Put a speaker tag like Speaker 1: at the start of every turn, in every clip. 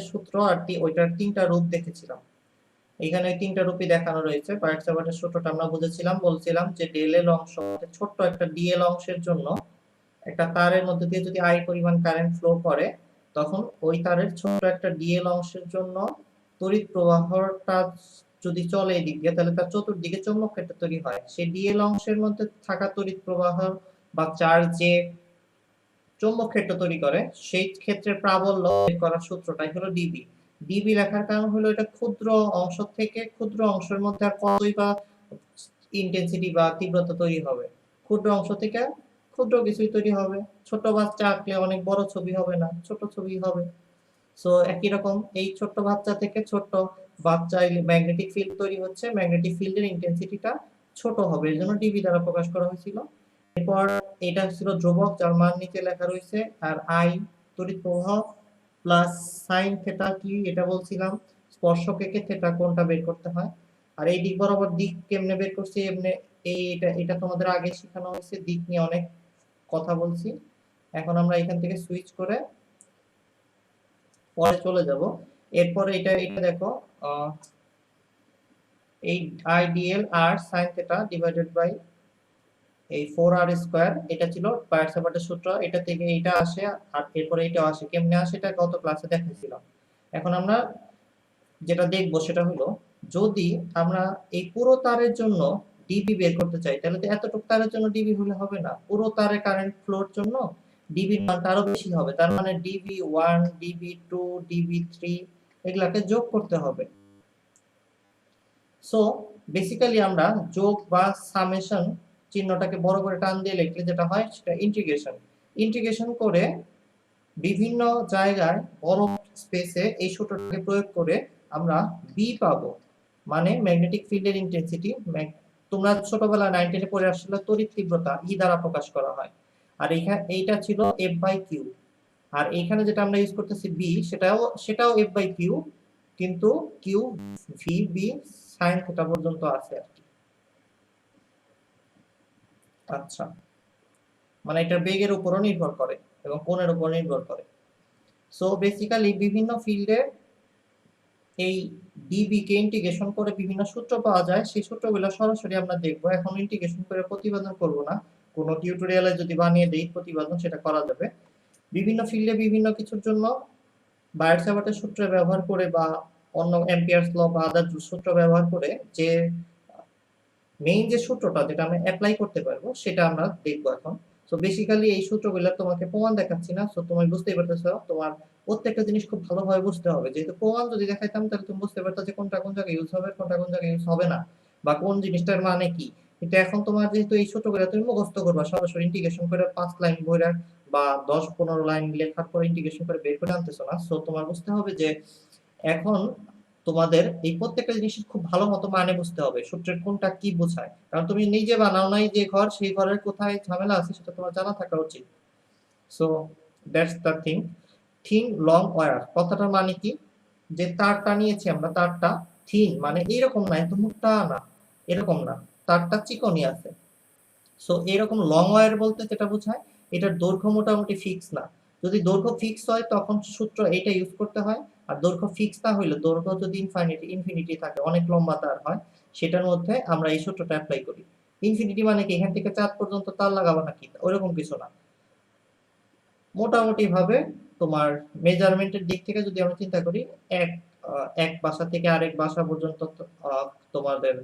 Speaker 1: সূত্র আর ওইটার তিনটা রূপ দেখেছিলাম। এখানে ওই তিনটা রূপই দেখানো রয়েছে। বার্কসাবার্টের সূত্রটা আমরা বুঝেছিলাম, বলছিলাম যে ডেল এল অংশ ছোট্ট একটা ডিএল অংশের জন্য একটা তারের মধ্যে দিয়ে যদি আই পরিমাণ কারেন্ট ফ্লো করে, তখন ওই তারের ছোট্ট একটা ডিএল অংশের জন্য তড়িৎ প্রবাহটা যদি চলে এই দিক দিয়ে, তাহলে তার চতুর্দিকে চৌম্বক ক্ষেত্র তৈরি হয়। সেই ডিএল অংশের মধ্যে থাকা তড়িৎ প্রবাহ বা চার্জ যে চৌম্বক ক্ষেত্র তৈরি করে, সেই ক্ষেত্রের প্রাবল্য বের করার সূত্রটাই হলো ডিবি। ডিবি লেখার কারণ হলো এটা ক্ষুদ্র অংশ থেকে ক্ষুদ্র অংশের মধ্যে আর কতই বা ইন্টেন্সিটি বা তীব্রতা তৈরি হবে। ক্ষুদ্র অংশ থেকে ক্ষুদ্র কিছুই তৈরি হবে। ছোট বাচ্চা আঁকলে অনেক বড় ছবি হবে না, ছোট ছবি হবে। সো একই রকম এই ছোট্ট বাচ্চা থেকে ছোট্ট বাচ্চা ম্যাগনেটিক ফিল্ড তৈরি হচ্ছে, ম্যাগনেটিক ফিল্ডের ইন্টেন্সিটিটা ছোট হবে, এর জন্য ডিবি দ্বারা প্রকাশ করা হয়েছিল। এরপর এটা ছিল ধ্রুবক, যার মান নিচে লেখা রয়েছে। আর আই তড়িৎ প্রবাহ প্লাস সাইন থিটা কি এটা বলছিলাম, স্পর্শক একে থিটা কোণটা বের করতে হয়। আর এই দিক বরাবর দিক কেমনে বের করছি, এমনি এটা তোমাদের আগে শেখানো হয়েছে, দিক নিয়ে অনেক কথা বলছি। এখন আমরা এখান থেকে সুইচ করে পরে চলে যাব। এরপরে এটা দেখো, এই আইডিএল আর sin থিটা ডিভাইডেড বাই এই 4r স্কয়ার, এটা ছিল বার্কসাবার্টের সূত্র। এটা থেকে এটা আসে আর এরপরে এটা আসে, কেমনে আসে এটা গত ক্লাসে দেখাইছিলাম। এখন আমরা যেটা দেখব সেটা হলো, যদি আমরা এই পুরো তারের জন্য ডিবি বের করতে চাই, তাহলে তো এতটুকু তারের জন্য ডিবি হলে হবে না, পুরো তারে কারেন্ট ফ্লোর জন্য ডিবির মানটা আরো বেশি হবে। তার মানে ডিবি 1, ডিবি 2, ডিবি 3 এগুলাকে যোগ করতে হবে। সো বেসিক্যালি আমরা যোগ বা সামেশন চিহ্নটাকে বড় করে টান দিয়ে লিখলে যেটা হয় সেটা ইন্টিগ্রেশন। ইন্টিগ্রেশন করে বিভিন্ন জায়গায় বড় স্পেসে এই সূত্রটাকে প্রয়োগ করে আমরা বি পাবো, মানে ম্যাগনেটিক ফিল্ডের ইন্টেন্সিটি। তোমরা ছোটবেলায় 9 10 পড়ে আসলে তড়িৎ তীব্রতা ই দ্বারা প্রকাশ করা হয়। আর এইটা ছিল এফ বাই কিউ। আর এইখানে যেটা আমরা ইউজ করতেছি বি, সেটাও এফ বাই কিউ, কিন্তু Q V B sine theta পর্যন্ত আছে আর কি। আচ্ছা, মানে এটা বেগের উপরও নির্ভর করে এবং কোণের উপর নির্ভর করে। সো বেসিক্যালি বিভিন্ন ফিল্ডে এই ডিবি কে ইন্টিগ্রেশন করে বিভিন্ন সূত্র পাওয়া যায়। সেই সূত্রগুলো সরাসরি আমরা দেখব, এখন ইন্টিগ্রেশন করে প্রতিপাদন করব না। কোনো টিউটোরিয়ালে যদি বানিয়ে দেই প্রতিপাদন, সেটা করা যাবে। বিভিন্ন ফিল্ডে বিভিন্ন কিছুর জন্য বার্কসাবার্টের সূত্র ব্যবহার করে বা অন্য অ্যাম্পিয়ারস ল বা আদার সূত্র ব্যবহার করে যে মেইন যে সূত্রটা যেটা আমরা অ্যাপ্লাই করতে পারবো সেটা আমরা দেখব এখন। সো বেসিক্যালি এই সূত্রগুলো তোমাকে প্রমাণ দেখাচ্ছি না, সো তুমি বুঝতেই পারতেছো তোমার প্রত্যেকটা জিনিস খুব ভালোভাবে বুঝতে হবে। যেহেতু প্রমাণ যদি দেখাইতাম তাহলে তুমি বুঝতে পারতা যে কোনটা কোন জায়গায় ইউজ হবে, কোনটা কোন জায়গায় ইউজ হবে না, বা কোন জিনিসটার মানে কি। কিন্তু এখন তোমার যেহেতু এই সূত্রগুলো তুমি মুখস্থ করবা, সরাসরি ইন্টিগ্রেশন করে 5 লাইন বইরা বা 10 15 লাইন লেখার পর ইন্টিগ্রেশন করে বের করে আনতেছো না। সো তোমার বুঝতে হবে যে এখন তোমাদের এই প্রত্যেকটা জিনিসের খুব ভালো মতো মানে বুঝতে হবে, সূত্রের কোনটা কি বোঝায়। কারণ তুমি নিজে বানাও নাই যে ঘর, সেই ঘরের কোথায় ঝামেলা আছে সেটা তোমার জানা থাকা উচিত। So that's the thing. Thin long wire কথাটার মানে কি, যে তারটা নিয়েছি আমরা, তারটা থিন মানে এইরকম না, এত মোটা না, এরকম না, তারটা চিকনি আছে। সো এরকম লং ওয়্যার বলতে যেটা বোঝায়, এটার দৈর্ঘ্য মোটামুটি ফিক্স না। যদি দৈর্ঘ্য ফিক্স হয় তখন সূত্র এটা ইউজ করতে হয়। আর দৈর্ঘ্য ফিক্স না হইলে, দৈর্ঘ্য যদি ইনফিনিটি থাকে, অনেক লম্বা তার হয়, সেটার মধ্যে আমরা এই সূত্রটা অ্যাপ্লাই করি। ইনফিনিটি মানে কি এখান থেকে চাঁদ পর্যন্ত তার লাগাবো নাকি, ওইরকম কিছু না। মোটামুটি ভাবে তোমার মেজারমেন্টের দিক থেকে যদি আমরা চিন্তা করি, এক এক বাসা থেকে আরেক বাসা পর্যন্ত তোমাদের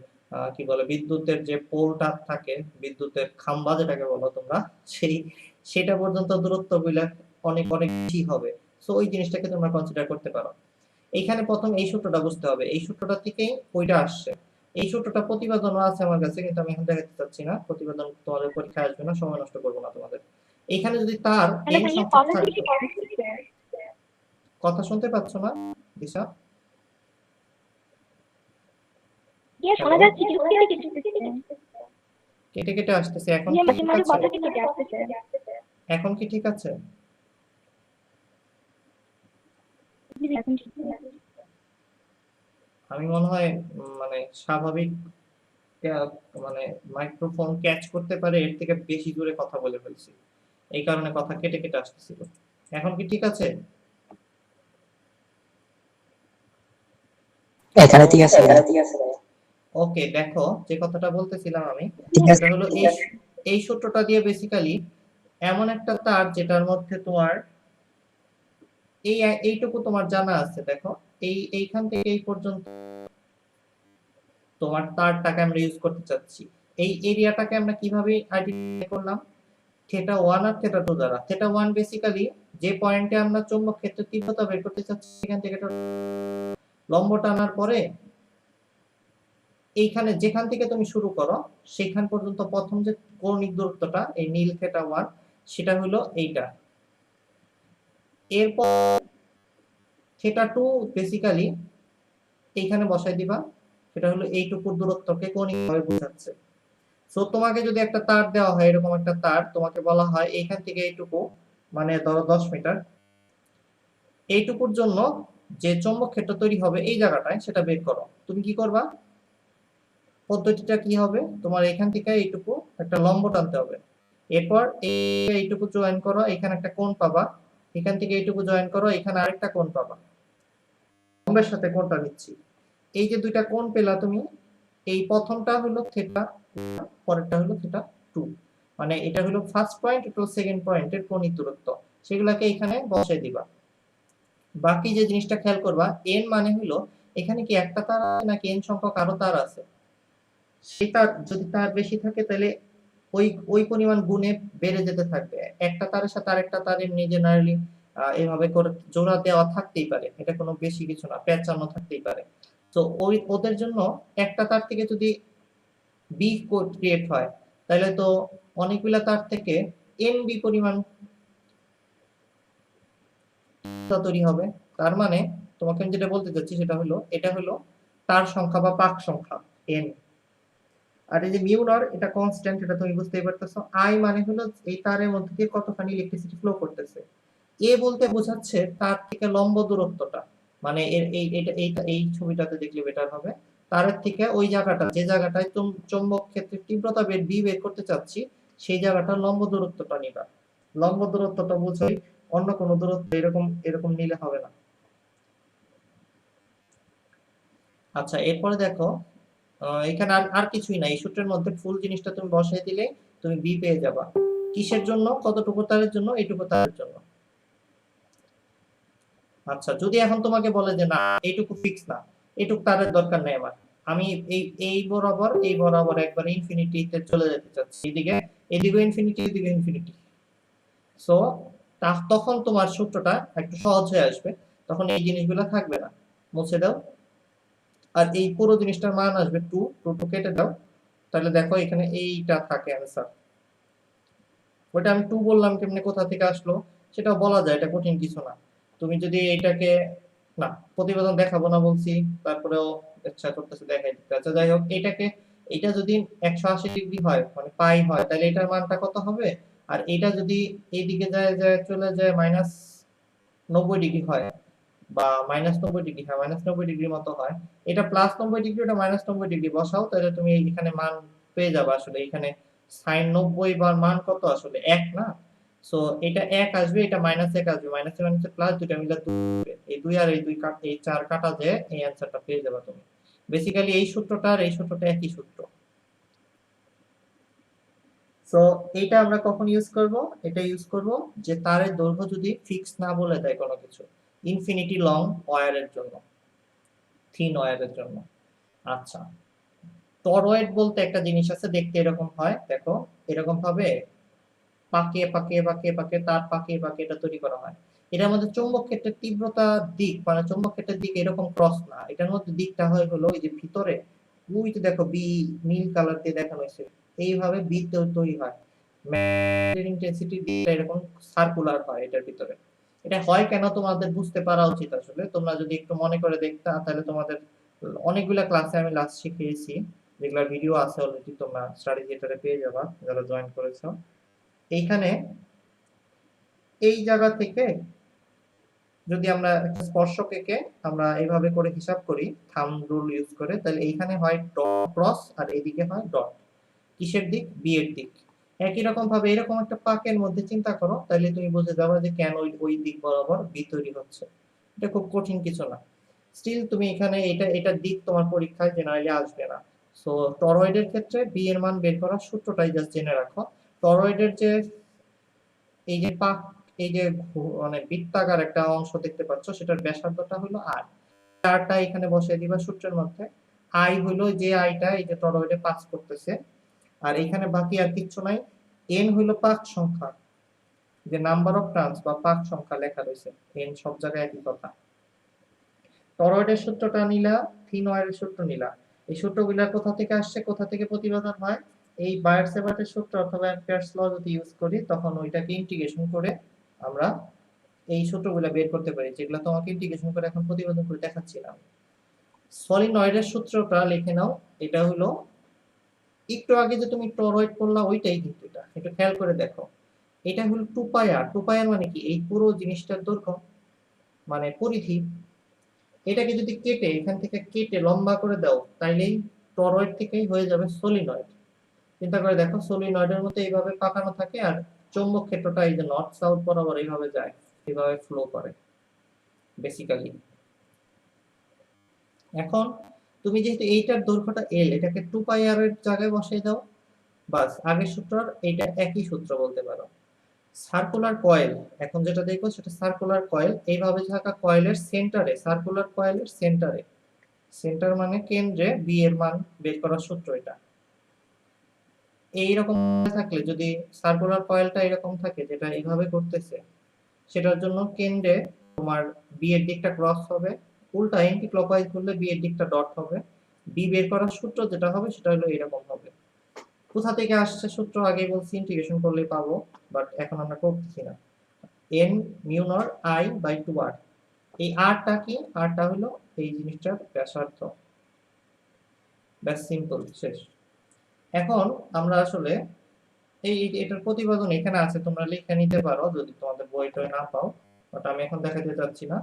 Speaker 1: কি বলে বিদ্যুতের যে পোলটা থাকে, বিদ্যুতের খাম্বা যেটাকে বলো তোমরা, সেটা পর্যন্ত দূরত্ব গুলা অনেক অনেক বেশি হবে। সো ওই জিনিসটাকে তোমরা কনসিডার করতে পারো। এইখানে প্রথম এই সূত্রটা বুঝতে হবে, এই সূত্রটা থেকেই ওইটা আসছে। এই সূত্রটা প্রতিপাদনও আছে আমার কাছে, কিন্তু আমি এখন দেখাতে চাচ্ছি না, প্রতিপাদন তোমাদের পরীক্ষায় আসবে না, সময় নষ্ট করবো না তোমাদের। এখানে যদি তার n সংখ্যক থাকতো, কথা শুনতে পাচ্ছ না দিশা?
Speaker 2: শোনা যাচ্ছে কিন্তু
Speaker 1: কেটে কেটে আসতেছে। এখন কি ঠিক আছে? এখন কি ঠিক আছে? আমি মনে হয় মানে স্বাভাবিক মানে মাইক্রোফোন ক্যাচ করতে পারে এর থেকে বেশি জোরে কথা বলে ফেলছি, এই কারণে কথা কেটে কেটে আসতেছিল। এখন কি ঠিক আছে?
Speaker 3: এখানে ঠিক আছে ভাই।
Speaker 1: ওকে, দেখো যে কথাটা বলতেছিলাম আমি,
Speaker 3: ঠিক আছে।
Speaker 1: সেটা হলো এই সূত্রটা দিয়ে বেসিক্যালি এমন একটা তার যেটার মধ্যে তোমার এইটুকু তোমার জানা আছে। দেখো এইখান থেকে এই পর্যন্ত তোমার তারটাকে আমরা ইউজ করতে চাচ্ছি। এই এরিয়াটাকে আমরা কিভাবে আইডেন্টিফাই করলাম? থিটা 1 আর থিটা 2 দ্বারা। থিটা 1 বেসিক্যালি যে পয়েন্টে আমরা চৌম্বক ক্ষেত্রের তীব্রতা বের করতে চাচ্ছি, সেখান থেকে একটা লম্ব টানার পরে এইখানে যেখান থেকে তুমি শুরু করো সেখান পর্যন্ত প্রথম যে কৌণিক দূরত্বটা এই নীল থিটা 1, সেটা হলো এইটা। এরপর থিটা 2 বেসিক্যালি এইখানে বসাই দিবা, সেটা হলো এইটুকুর দূরত্বকে কৌণিকভাবে বোঝাচ্ছে। সো তোমাকে যদি একটা তার দেওয়া হয়, এরকম একটা তার, তোমাকে বলা হয় এইখান থেকে এইটুকু, মানে ধরো 10 মিটার, এইটুকুর জন্য যে চৌম্বক ক্ষেত্র তৈরি হবে এই জায়গাটায়, সেটা বের করো। তুমি কি করবা? পদ্ধতিটা কি হবে? তোমার এখান থেকে এইটুকু একটা লম্ব টানতে হবে। এরপর এইটুকু জয়েন করো, এখানে একটা কোণ পাবা। এখান থেকে এইটুকু জয়েন করো, এখানে আরেকটা কোণ পাবা। লম্বের সাথে কোণটা নিচ্ছি। এই যে দুইটা কোণ পেলা তুমি, এই প্রথমটা হলো থিটা, পরেরটা হলো থিটা 2। মানে এটা হলো ফার্স্ট পয়েন্ট টু সেকেন্ড পয়েন্টের কৌণিক দূরত্ব। সেগুলোকে এখানে বসাই দিবা। বাকি যে জিনিসটা খেয়াল করবা, n মানে হলো এখানে কি একটা তার আছে নাকি n সংখ্যক আরো তার আছে। সেটা যদি তার বেশি থাকে তাহলে ওই পরিমাণ গুণে বেড়ে যেতে থাকবে। একটা তারের সাথে আরেকটা তার এমনি জেনারেলি এভাবে করে জোড়া দেওয়া থাকতেই পারে, এটা কোনো বেশি কিছু না, পেঁচানো থাকতেই পারে। তো ওদের জন্য একটা তার থেকে যদি বি ক্রিয়েট হয়, তাহলে তো অনেকগুলা তার থেকে এন বি পরিমাণ তৈরি হবে। তার মানে তোমাকে আমি যেটা বলতে চাচ্ছি সেটা হলো, এটা হলো তার সংখ্যা বা পাক সংখ্যা এন। আর এই যে মিউ নর, এটা কনস্ট্যান্ট, এটা তুমি বুঝতেই পারতেছো। আই মানে হলো এই তারের মধ্যে দিয়ে কতখানি ইলেকট্রিসিটি ফ্লো করতেছে। এ বলতে বোঝাচ্ছে তার থেকে লম্ব দূরত্বটা, মানে এই ছবিটাতে দেখলে বেটার হবে। তারের থেকে ওই জায়গাটা, যে জায়গাটায় চৌম্বক ক্ষেত্রের তীব্রতা বের করতে চাচ্ছি, সেই জায়গাটার লম্ব দূরত্বটা নিবা। লম্ব দূরত্বটা বুঝোই, অন্য কোনো দূরত্ব এরকম এরকম নিলে হবে না। আচ্ছা, এরপরে দেখো এখানে আর কিছুই নাই। এই সূত্রের মধ্যে ফুল জিনিসটা তুমি বসাই দিলে তুমি বি পেয়ে যাবা। কিসের জন্য? কতটুকু তারের জন্য? এইটুকু তারের জন্য। আচ্ছা, যদি এখন তোমাকে বলে যে না এইটুকু ফিক্স না, এইটুকু তারের দরকার নেই আমার, আমি এই বরাবর একবার ইনফিনিটিতে চলে যেতে চাচ্ছি, এদিকে ইনফিনিটি, এদিকে ইনফিনিটি। সো তখন তোমার সূত্রটা একটু সহজ হয়ে আসবে, তখন এই জিনিসগুলো থাকবে না, মুছে দাও। আর এই পুরো জিনিসটার মান আসবে 2 2 কেটে দাও, তাহলে দেখো এখানে এইটা থাকে অ্যান্সার। ওটা আমি 2 বললাম, কেমনে কোথা থেকে আসলো সেটাও বলা যায়, এটা কঠিন কিছু না। তুমি যদি এইটাকে, না প্রতিবেদন দেখাবো না বলছি, তারপরেও ইচ্ছা করতেছে দেখাই দিতে। আচ্ছা যাই হোক, এটা যদি 180 ডিগ্রি হয়, মানে পাই হয়, তাহলে এটার মানটা কত হবে? আর এটা যদি এইদিকে যায় চলে যায় -90 ডিগ্রি হয়, বা -90 ডিগ্রি হয়, -90 ডিগ্রির মতো হয়, এটা +90 ডিগ্রি, ওটা -90 ডিগ্রি বসাও, তাহলে তুমি এখানে মান পেয়ে যাবে। আসলে এখানে sin 90 বার মান কত? আসলে 1 না। সো এটা 1 আসবে, এটা -1 আসবে, মাইনাসে মাইনাসে প্লাস, দুটো মিলে 2 হবে। এই 2 আর এই 2 এই 4 কাটা যায়, এই অ্যানসারটা পেয়ে যাবে তুমি। বেসিক্যালি এই সূত্রটা আর এই সূত্রটা একই সূত্র। সো এইটা আমরা কখন ইউজ করব? এটা ইউজ করব যে তারের দৈর্ঘ্য যদি ফিক্স না বলে দেয় কোনো কিছু, ইনফিনিটি লং ওয়্যারের জন্য, থিন ওয়্যারের জন্য। আচ্ছা, টরয়েড বলতে একটা জিনিস আছে, দেখতে এরকম হয়, দেখো এরকম ভাবে পাকিয়ে পাকিয়ে পাকিয়ে পাকিয়ে তার পাকিয়ে পাকিয়ে এটা তৈরি করা হয়। এটার মধ্যে চৌম্বক ক্ষেত্রের তীব্রতা দিক, মানে চৌম্বক ক্ষেত্রের দিক এরকম ক্রস না, এটার মধ্যে দিকটা হয় হলো এই যে ভিতরে, ওই যে দেখো বি নীল কালার দিয়ে দেখানো হয়েছে, এইভাবে বি তৈরি হয়। ম্যাগনেটিক ইন্টেন্সিটি দিকটা এরকম সার্কুলার হয় এটার ভিতরে। এটা হয় কেন তোমাদের বুঝতে পারা উচিত আসলে, তোমরা যদি একটু মনে করে দেখতা তাহলে তোমাদের অনেকগুলা ক্লাসে আমি লাস্ট শিখিয়েছি, যেগুলা ভিডিও আছে অলরেডি, তোমরা স্টাডি থিয়েটারে পেয়ে যাবা যারা জয়েন করেছো। এইখানে এই জায়গা থেকে যদি আমরা একটা স্পর্শক এঁকে আমরা এইভাবে করে হিসাব করি থাম্ব রুল ইউজ করে, তাহলে এইখানে হয় ডট ক্রস আর এইদিকে হয় ডট। কিসের দিক? বি এর দিক। একই রকম ভাবে এরকম একটা পাকের মধ্যে চিন্তা করো, তাহলে তুমি বুঝে যাবে যে কেন ওই দিক বরাবর বি তৈরি হচ্ছে। এটা খুব কঠিন কিছু না। স্টিল তুমি এখানে এটা দিক তোমার পরীক্ষায় জেনারেলি আসবে না। সো টরয়েডের ক্ষেত্রে বি এর মান বের করার সূত্রটাই জাস্ট জেনে রাখো। টরয়েডের যে এই যে এই যে মানে বৃত্তাকার একটা অংশ দেখতে পাচ্ছ, সেটার ব্যাসার্ধটা হলো আর। আরটা এখানে বসিয়ে দিবা সূত্রের মধ্যে। আই হলো যে আইটা এই যে টরয়েডে পাস করতেছে, আর এখানে বাকি আর কিচ্ছু নাই। এন হলো পাক সংখ্যা, যে নাম্বার অফ টার্নস বা পাক সংখ্যা লেখা রয়েছে, এন সব জায়গায় একই কথা। টরয়েডের সূত্রটা নিলা, থিন ওয়্যারের সূত্র নিলা। এই সূত্রগুলা কোথা থেকে আসছে, কোথা থেকে প্রতিপাদন হয়? এই বায়ার-সেভার্টের সূত্র অথবা অ্যাম্পিয়ারস ল যদি ইউজ করি, তখন ওইটাকে ইন্টিগ্রেশন করে আমরা এই সূত্রগুলা বের করতে পারি, যেগুলো তোমাকে ইন্টিগ্রেশন করে এখন প্রতিপাদন করে দেখাচ্ছিলাম। সলিনয়েডের সূত্রটা লিখে নাও। এটা হলো একটু আগে যে তুমি টরয়েড পড়লা ওইটাই, কিন্তু এটা একটু খেয়াল করে দেখো। এটা হলো 2 পাই আর। 2 পাই আর মানে কি? এই পুরো জিনিসটার দৈর্ঘ্য, মানে পরিধি। এটাকে যদি কেটে এখান থেকে কেটে লম্বা করে দাও, তাইলেই টরয়েড থেকেই হয়ে যাবে সলিনয়েড। চিন্তা করে দেখো, সলিনয়েডের মতো এইভাবে পাকানো থাকে, আর চৌম্বক ক্ষেত্রটা এই যে নর্থ সাউথ বরাবর এইভাবে যায়, এইভাবে ফ্লো করে বেসিক্যালি। এখন তুমি যেহেতু এইটার দৈর্ঘ্যটা এল, এটাকে 2 পাই আর এর জায়গায় বসিয়ে দাও, বাস আগের সূত্র আর এইটা একই সূত্র বলতে পারো। সার্কুলার কয়েল, এখন যেটা দেখবো সেটা সার্কুলার কয়েল। এইভাবে থাকা কয়েলের সেন্টারে, সার্কুলার কয়েলের সেন্টারে, সেন্টার মানে কেন্দ্রে বি এর মান বের করার সূত্র এটা। এইরকম থাকলে, যদি সার্কুলার কয়েলটা এরকম থাকে যেটা এইভাবে করতেছে, সেটার জন্য কেন্দ্রে তোমার বি এর দিকটা ক্রস হবে, উল্টা এন্টি ক্লকওয়াইজ করলে বি এর দিকটা ডট হবে। বি বের করার সূত্র যেটা হবে সেটা হলো এরকম হবে। কোথা থেকে আসছে সূত্র আগেই বলছি, ইন্টিগ্রেশন করলেই পাবো, বাট এখন আমরা করতেছি না। n mu naught i by 2r। এই rটা কি? rটা হলো এই জিনিসটার ব্যাসার্ধ। ব্যাস, সিম্পল, শেষ। এখন আমরা আসলে এটার প্রতিপাদন এখানে আছে, তোমরা লিখে নিতে পারো যদি তোমাদের বইটা না পাও, বাট আমি এখন দেখাতে যাচ্ছি না।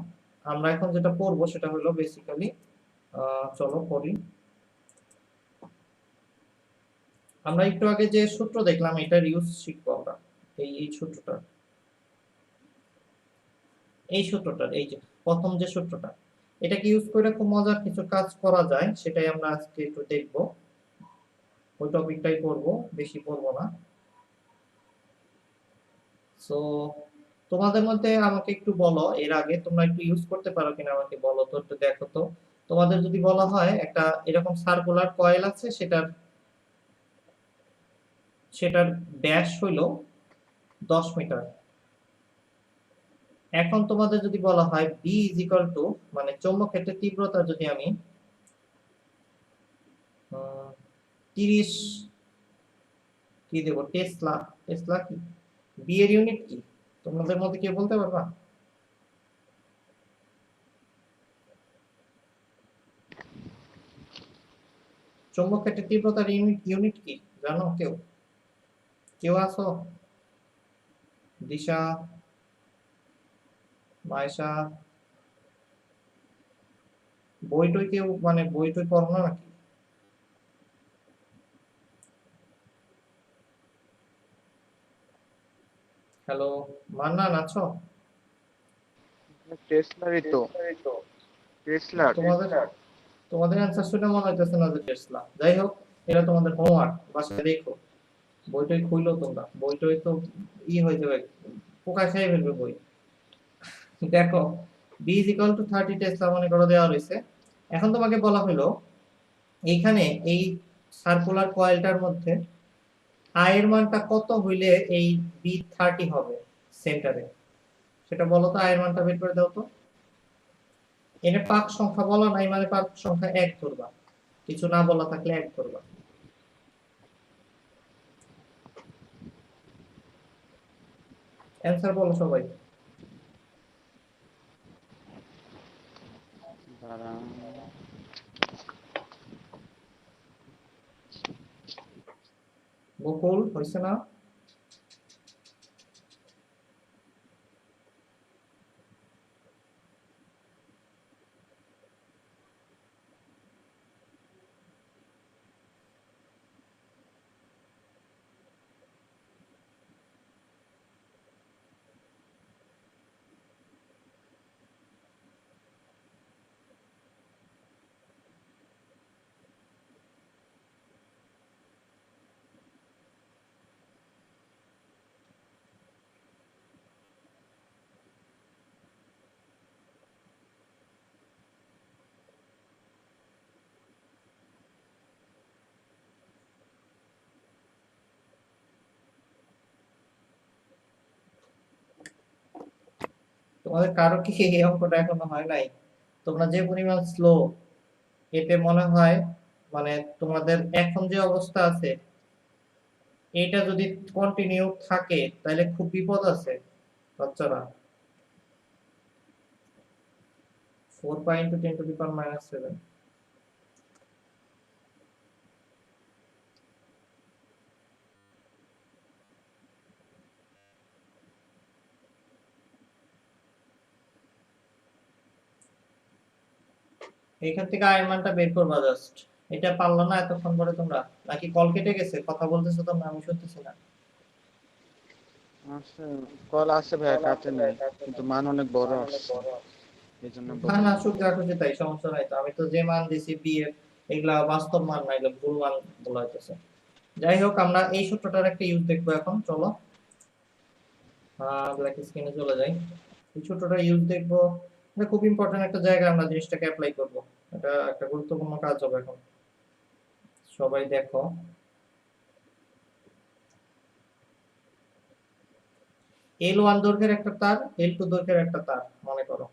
Speaker 1: আমরা এখন যেটা পড়বো সেটা হলো বেসিক্যালি, চলো পড়ি। আমরা একটু আগে যে সূত্র দেখলাম এটার ইউজ শিখবো আমরা। এই সূত্রটা, এই সূত্রটার এই যে প্রথম যে সূত্রটা, এটাকে ইউজ করে খুব মজার কিছু কাজ করা যায়, সেটাই আমরা আজকে একটু দেখব। ওই টপিকটাই পড়বো, বেশি পড়বো না। সো তোমাদের মধ্যে আমাকে একটু বলো, এর আগে তোমরা একটু ইউজ করতে পারো কিনা আমাকে বলো তো, একটু দেখো তো। তোমাদের যদি বলা হয় একটা এরকম সার্কুলার কয়েল আছে, সেটার সেটার ব্যাস হইলো 10 মিটার। এখন তোমাদের যদি বলা হয় B ইজ ইকুয়াল টু, মানে চৌম্বক ক্ষেত্রের তীব্রতা যদি আমি 30 কি দেব, টেসলা। টেসলা কি? বি এর ইউনিট কি? তোমাদের মধ্যে কেউ বলতে পারবা? চৌম্বক ক্ষেত্রের তীব্রতার ইউনিট কি জানো কেউ? কেউ আছো? দিশা, মায়েশা, বই টই কেউ, মানে বই টই পড়ো না নাকি? হ্যালো, মান্নান আছো?
Speaker 3: টেসলারই তো। টেসলার।
Speaker 1: তোমাদের তোমাদের অ্যান্সার শুনে মনে হইতেছে না যে টেসলা। যাই হোক, এটা তোমাদের হোমওয়ার্ক, বাসায় দেখো। বইটই খুইলো তোমরা, বইটই তো হয়ে যাবে, পোকা খেয়ে ফেলবে বই। দেখো, b is equal to 30 Tesla মনে করো দেওয়া রয়েছে। এখন তোমাকে বলা হলো এইখানে এই সার্কুলার কয়েলটার মধ্যে i এর মানটা কত হইলে এই b30 হবে সেন্টারে, সেটা বলো তো। i এর মানটা বের করে দাও তো। এনে পাক সংখ্যা বলা নাই, মানে পাক সংখ্যা 1 ধরবা, কিছু না বলা থাকলে 1 ধরবা। অ্যানসার বলো সবাই।
Speaker 3: দাঁড়াও।
Speaker 1: বকুল, হইছে না? তোমাদের কারো কি এই অঙ্কটা এখনো হয় নাই? তোমরা যে পরিমাণ স্লো, এতে মনে হয় মানে তোমাদের এখন যে অবস্থা আছে এটা যদি কন্টিনিউ থাকে তাহলে খুব বিপদ আছে বাচ্চারা। 4 পাই ইন্টু 10 টু দি পাওয়ার -7। এইখান থেকে আয়ের মানটা বের করবা জাস্ট। এটা পারলা না এতক্ষণ পরে তোমরা? নাকি কল কেটে গেছে? কথা বলতেছো তোমরা, আমি শুনতেছি না।
Speaker 3: আচ্ছা, কল আসছে ভাই, কাটে নাই, কিন্তু মান অনেক বড় আসছে, এই জন্য
Speaker 1: না
Speaker 3: বলে
Speaker 1: না,
Speaker 3: নাই।
Speaker 1: সুখ যা খুশি তাই, সমস্যা নাই তো। আমি তো যে মান দিছি বি এর, এগুলা বাস্তব মান না, এগুলো ভুল মান বলা হইতেছে। যাই হোক, আমরা এই সূত্রটার একটা ইউজ দেখবো এখন। চলো ব্ল্যাক স্ক্রিনে চলে যাই। এই সূত্রটা ইউজ দেখবো। এটা খুব ইম্পর্টেন্ট একটা জায়গায় আমরা জিনিসটাকে অ্যাপ্লাই করব। এটা একটা গুরুত্বপূর্ণ কাজ হবে এখন। সবাই দেখো, L1 দৈর্ঘ্যের একটা তার, L2 দৈর্ঘ্যের একটা তার মনে করো।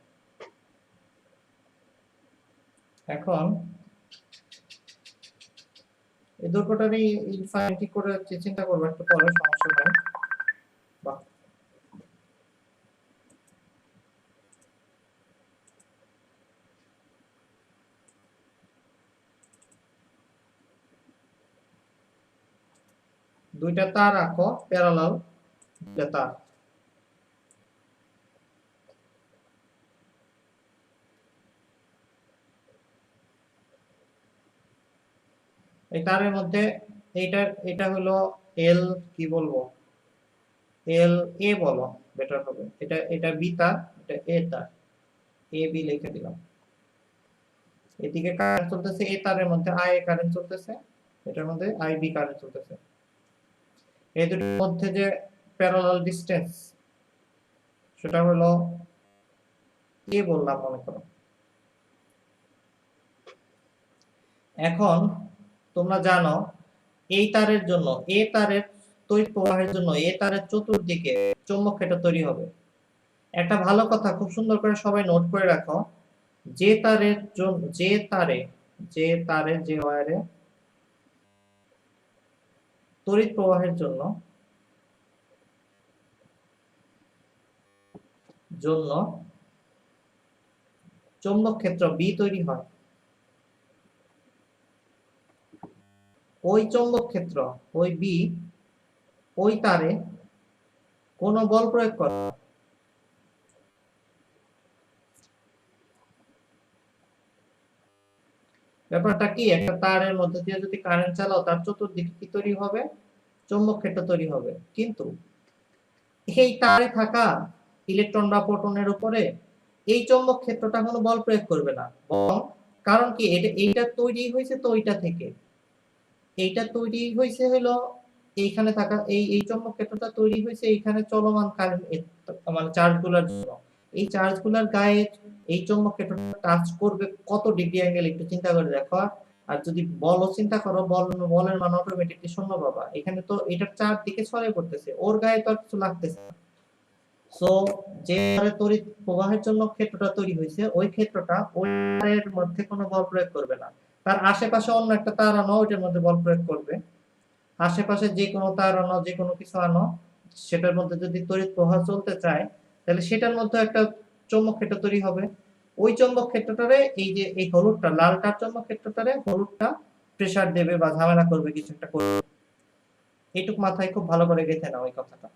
Speaker 1: এখন এই দৈর্ঘ্যটারই ইনফাইনিটি করে চিন্তা করবো একটু পরে, সমস্যা নাই। বাহ, দুইটা তার আঁকো প্যারালাল, দুইটা তার। এই তারের মধ্যে এইটা এটা হলো এল, কি বলবো, এল এ বলো, বেটার হবে। এটা এটা বি তার, এটা এ তার, এ বি লিখে দিলাম। এদিকে কারেন্ট চলতেছে, এই তারের মধ্যে আই এ কারেন্ট চলতেছে, এটার মধ্যে আই বি কারেন্ট চলতেছে। এই দুটোর মধ্যে যে প্যারালাল ডিসটেন্স, সেটা হলো এ বললাম মনে করো। এখন তোমরা জানো এই তারের জন্য, এ তারের তড়িৎ প্রবাহের জন্য এ তারের চতুর্দিকে চৌম্বক ক্ষেত্র তৈরি হবে। একটা ভালো কথা খুব সুন্দর করে সবাই নোট করে রাখো, যে তারের জন্য, যে ওয়্যারে তড়িৎ প্রবাহের জন্য জন্য চৌম্বক ক্ষেত্র বি তৈরি হয়, ওই চৌম্বক ক্ষেত্র, ওই বি, ওই তারে কোনো বল প্রয়োগ করে। ব্যাপারটা কি, একটা তারের মধ্যে দিয়ে যদি কারেন্ট চালাও, তার চতুর্দিকে কি তৈরি হবে? চৌম্বক ক্ষেত্র তৈরি হবে। কিন্তু এই তারে থাকা ইলেকট্রন বা প্রোটনের উপরে এই চৌম্বক ক্ষেত্রটা কোনো বল প্রয়োগ করবে না। কারণ কি, এইটা তৈরি হয়েছে তো ওইটা থেকে, এইটা তৈরি হয়েছে হলো এইখানে থাকা এই চৌম্বক ক্ষেত্রটা তৈরি হয়েছে এইখানে চলমান কারেন্ট, মানে চার্জগুলোর জন্য। এই চার্জগুলোর গায়ে এই চৌম্বক ক্ষেত্রটা টাচ করবে কত ডিগ্রি অ্যাঙ্গেল, একটু চিন্তা করে দেখো। আর যদি বলও চিন্তা করো, বলের মান অটোমেটিকলি শূন্য পাবা। এখানে তো এটার চারদিকে ছড়িয়ে পড়তেছে, ওর গায়ে তো আর কিছু লাগতেছে না। সো যে তড়িৎ প্রবাহের জন্য ক্ষেত্রটা তৈরি হয়েছে, ওই ক্ষেত্রটা ওই তারের মধ্যে কোনো বল প্রয়োগ করবে না। তার আশেপাশে অন্য একটা তার আনো, ওইটার মধ্যে বল প্রয়োগ করবে। আশেপাশে যে কোনো তার আনো, যে কোনো কিছু আনো, সেটার মধ্যে যদি তড়িৎ প্রবাহ চলতে চায়, তাহলে সেটার মধ্যে একটা চৌম্বক ক্ষেত্র তৈরি হবে। ওই চৌম্বক ক্ষেত্রটারে, এই যে এই হলুদটা, লালটার চৌম্বক ক্ষেত্রটারে হলুদটা প্রেসার দেবে বা ঝামেলা করবে, কিছু একটা করবে। এইটুক মাথায় খুব ভালো করে গেঁথে নাও এই কথাটা।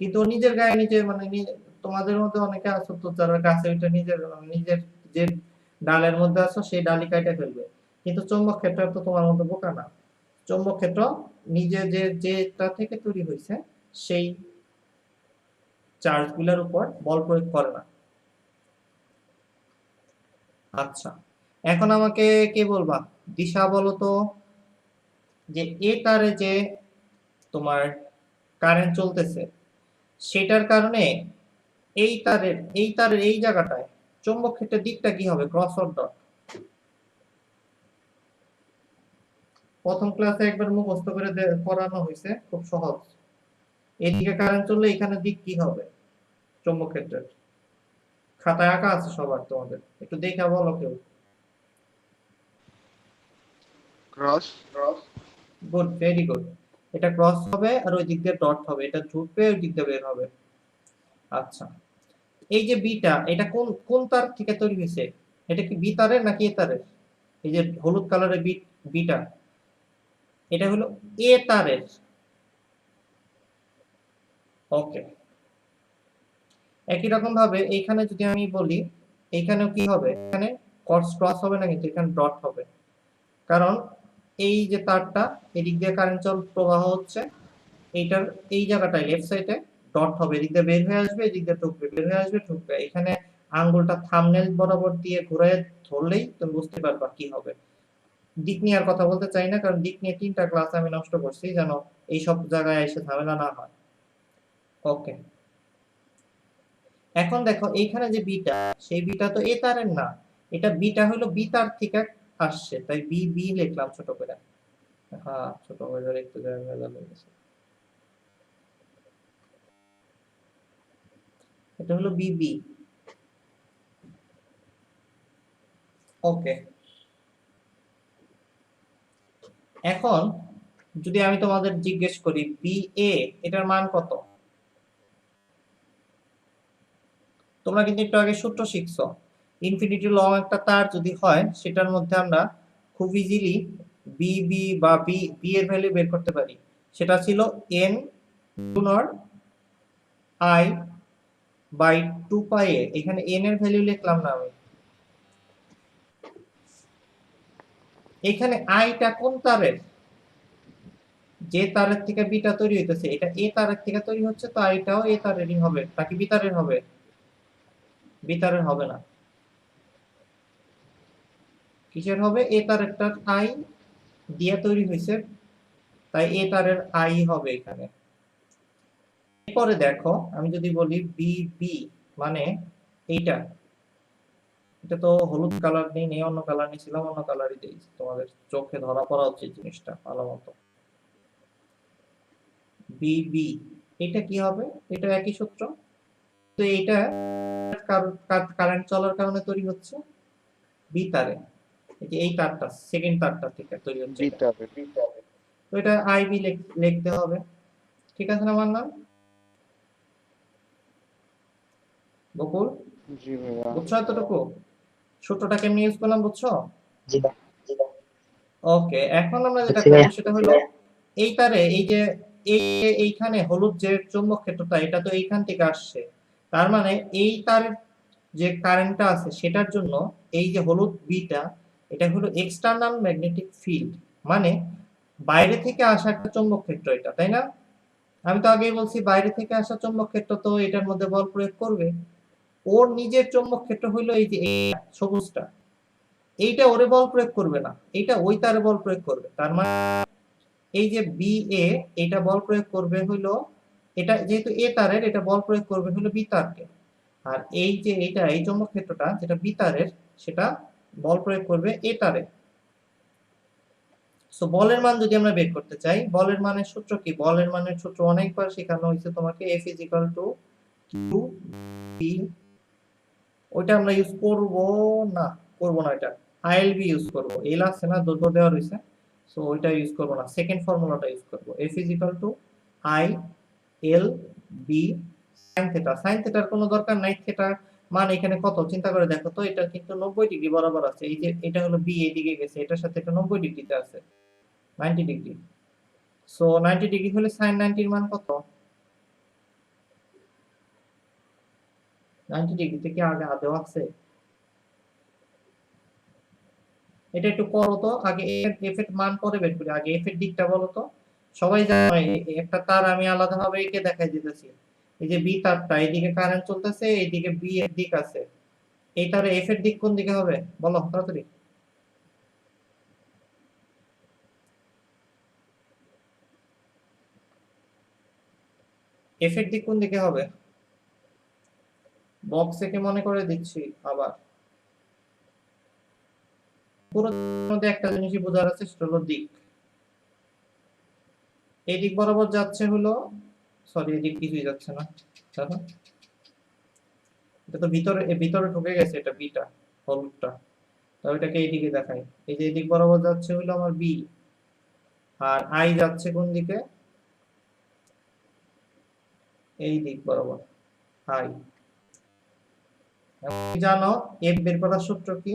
Speaker 1: কিন্তু নিজের গায়ে নিজে, মানে তোমাদের মধ্যে অনেকে আছো তো যারা গাছে ওইটা নিজের নিজের যে ডালের মধ্যে আছো সেই ডালি কাটে ফেলবে। কিন্তু চৌম্বক ক্ষেত্র তো তোমার মতো বোকা না। চৌম্বক ক্ষেত্র নিজে যেটা থেকে তৈরি হয়েছে সেই চার্জগুলোর উপর বল প্রয়োগ করে না। আচ্ছা, এখন আমাকে কে বলবা, দিশা বলো তো, যে এ তারে যে তোমার কারেন্ট চলতেছে, সেটার কারণে এই তারের এই জায়গাটায় চৌম্বক ক্ষেত্রের দিকটা কি হবে? Cross dot. প্রথম ক্লাসে একবার মুখস্থ করে পড়ানো হয়েছে, খুব সহজ। এদিকে কারেন্ট চললে এখানে দিক কি হবে? চৌম্বক ক্ষেত্রের? খাতায় আঁকা আছে সবার তোমাদের, একটু দেখে বলো কেউ।
Speaker 3: ক্রস।
Speaker 1: Good, very good. এটা ক্রস হবে আর ওই দিক দিয়ে ডট হবে, এটা ঢুকবে ওই দিক দিয়ে বের হবে। আচ্ছা, এই যে বিটা, এটা কোন কোন তার থেকে তৈরি হয়েছে? এটা কি বি তারের নাকি এ তারের? এই যে হলুদ কালারের বিটা, এটা হলো এ তারের। ওকে, একই রকম ভাবে এইখানে যদি আমি বলি, এইখানেও কি হবে? এখানে ক্রস হবে না, কিন্তু এখানে ডট হবে। কারণ এই যে তারটা, এদিক দিয়ে কারেন্ট প্রবাহ হচ্ছে, এইটার এই জায়গাটায় লেফট সাইডে ডট হবে, এদিক দিয়ে বের হয়ে আসবে, এদিক দিয়ে ঢুকবে, বের হয়ে আসবে, ঢুকবে। এখানে আঙ্গুলটা থাম্বনেল বরাবর দিয়ে ঘুরে ধরলেই তুমি বুঝতে পারবা কি হবে। দিক নিয়ে আর কথা বলতে চাই না, কারণ দিক নিয়ে 3টা ক্লাস আমি নষ্ট করছি, যেন এই সব জায়গায় এসে ঝামেলা না হয়। ওকে, এখন দেখো এইখানে যে বিটা, সেই বিটা তো এ তারের না, এটা বিটা হলো বি তার থেকে আসছে, তাই বি বি লিখলাম ছোট করে। হ্যাঁ, ছোট করে একটু জায়গা হয়ে গেছে। এটা হলো বিবি। ওকে, এখন যদি আমি তোমাদের জিজ্ঞেস করি বি এ, এটার মান কত? তোমরা কিন্তু একটু আগে সূত্র শিখছো, ইনফিনিটি লং একটা তার যদি হয়, সেটার মধ্যে আমরা খুব ইজিলি বি বি বা বি বি এর ভ্যালু বের করতে পারি। সেটা ছিল এন গুণর আই বাই 2 পাই এ। এখানে এন এর ভ্যালু লিখলাম না আমি, এখানে আইটা কোন তারের? যে তারের থেকে বিটা তৈরি হইতেছে, এটা এ তারের থেকে তৈরি হচ্ছে, তো আইটাও এ তারেরই হবে নাকি বি তারের হবে? বি তারের হবে না, কিসের হবে? এ তারেরটার আই দিয়ে তৈরি হয়েছে, তাই এ তারের আই হবে এখানে। এরপরে দেখো, আমি যদি বলি বি বি মানে এইটা, এটা তো হলুদ কালার নেই, অন্য কালার নিয়েছিলাম, অন্য কালারই দিয়েছি, তোমাদের চোখে ধরা পড়া উচিত জিনিসটা ভালো মতো। বি বি, এটা কি হবে? এটা একই সূত্র, তো এটা কারেন্ট চলার কারণে তৈরি হচ্ছে বি তারে। এই যে এই তারটা, সেকেন্ড তারটা থেকে তৈরি হচ্ছে এটা,
Speaker 3: বিটারে।
Speaker 1: তো এটা আইবি লিখতে হবে। ঠিক আছে না মানলাম? বকুল,
Speaker 3: জি ভাইয়া।
Speaker 1: বুঝছো এতটুকু? সূত্রটা কেমনি ইউজ করলাম বুঝছো?
Speaker 2: জি ভাই।
Speaker 1: ওকে, এখন আমরা যেটা
Speaker 2: বুঝছি
Speaker 1: করবো
Speaker 2: ভাইয়া।
Speaker 1: সেটা হলো, এই তারে এই যে এইখানে হলুদ যে চৌম্বক ক্ষেত্রটা, এটা তো এইখান থেকে আসছে, তার মানে এই তারের যে কারেন্টটা আছে সেটার জন্য এই যে হলুদ বিটা, এটা হলো এক্সটার্নাল ম্যাগনেটিক ফিল্ড, মানে বাইরে থেকে আসা একটা চৌম্বক ক্ষেত্র এটা, তাই না? আমি তো আগেই বলছি বাইরে থেকে আসা চৌম্বক ক্ষেত্র তো এটার মধ্যে বল প্রয়োগ করবে। ওর নিজের চৌম্বক ক্ষেত্র হলো এই যে সবুজটা, এইটা ওরে বল প্রয়োগ করবে না, এইটা ওই তারে বল প্রয়োগ করবে। তার মানে এই যে বি এ, এটা বল প্রয়োগ করবে হলো, এটা যেহেতু এ তারের, এটা বল প্রয়োগ করবে হলো বি তারকে। আর এই যে এটা এই চৌম্বক ক্ষেত্রটা যেটা বি তারের, সেটা বল প্রয়োগ করবে এ তারে। সো বলের মান যদি আমরা বের করতে চাই, বলের মানের সূত্র কি? বলের মানের সূত্র অনেকবার শেখানো হয়েছে তোমাকে, F is equal to Q B, ওইটা আমরা ইউজ করব না, করব না, এটা ILB ইউজ করব, এল আছে না, দৈর্ঘ্য দেওয়া রয়েছে, সো ওইটা ইউজ করব না, সেকেন্ড ফর্মুলাটা ইউজ করব। F is equal to I L B sin theta. sin থিটার কোনো দরকার নাই, থিটা মান এখানে কত চিন্তা করে দেখো তো, এটা কিন্তু 90 ডিগ্রি বরাবর আছে, এই যে এটা হলো বি, এদিকে গেছে, এটার সাথে এটা 90 ডিগ্রিতে আছে, 90 ডিগ্রি। সো 90 ডিগ্রি হলে sin 90 এর মান কত? 90 ডিগ্রিতে কি আগে আদৌ আছে? এটা একটু করো তো, আগে এফ এর মান পরে বের করি, আগে এফ এর দিকটা বলো তো। সবাই জানো একটা তার আমি আলাদাভাবে এঁকে দেখাই দিতেছি, এই যে বি তারটা, এইদিকে কারেন্ট চলতেছে, এইদিকে বি এর দিক আছে, এই তারে এফ এর দিক কোন দিকে হবে বলো তাড়াতাড়ি। এফ এর দিক কোন দিকে হবে? বক্স একে মনে করে দিচ্ছি আবার, পুরো মধ্যে একটা জিনিসই বোঝার আছে, সেটা হলো দিক। এই দিক বরাবর যাচ্ছে হলো, সরি এই দিক কিছুই যাচ্ছে না, দেখো এটা তো ভিতরে ভিতরে ঢুকে গেছে, এটা বিটা হলুদটা। তো ওইটাকে এইদিকে দেখাই, এই যে এদিক বরাবর যাচ্ছে হলো আমার বি, আর আই যাচ্ছে কোন দিকে, এই দিক বরাবর আই। জানো এফ বের করার সূত্র কি,